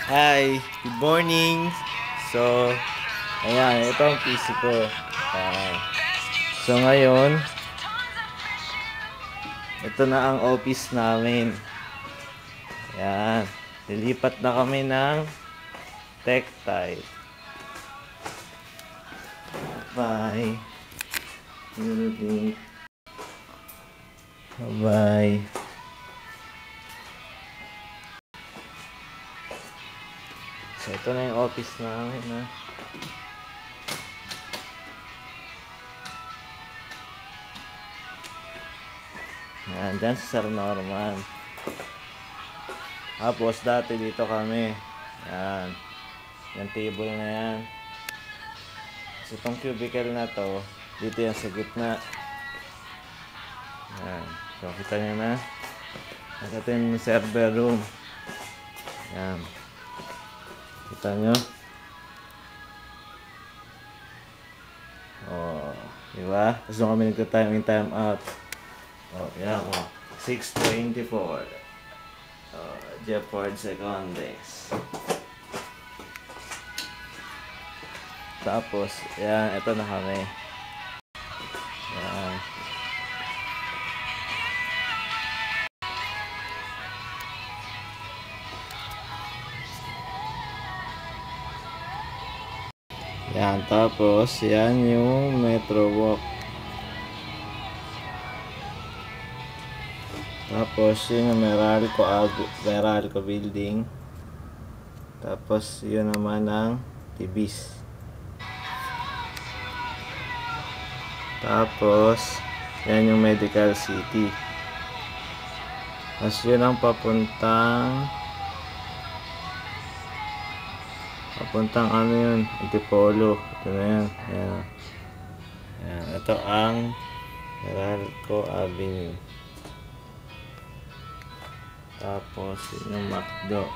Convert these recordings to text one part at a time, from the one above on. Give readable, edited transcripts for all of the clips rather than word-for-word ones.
Hi, good morning. So, ayan, ito ang PC ko. Ayan. So, ngayon, ito na ang office namin. Ayan. Lilipat na kami ng Tech-Type. Bye. Bye. So, ito na yung office namin, ha. Yan, dyan si Sir Norman. Tapos, dati dito kami. Yan. Yung table na yan. So, itong cubicle na to, dito yan sa gitna. Yan. So, kita nyo na. Ito yung server room. Yan. Kita nyo? Oh, diba? Tapos doon kami nagta-time out. Oh, yan. Oh. 6:24. Oh, Jefford Secondes. Tapos, yan. Ito na kami. Yan. Yan, tapos yan yung Metro Walk. Tapos yun yung Meralco building. Tapos yun naman ang Tibis. Tapos yan yung Medical City. Tapos yun ang papuntang ano yun, Antipolo. Ito na yan. Ayan. Ayan. Ito ang Meralco Avenue. Tapos yun yung McDo.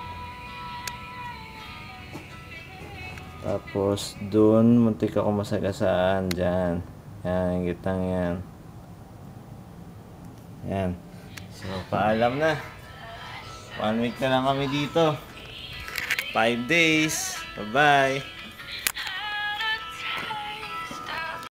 Tapos dun muntik ako masagasaan dyan. Yan, yung gitang yan. Yan. So paalam na. 1 week na lang kami dito. 5 days. Bye-bye.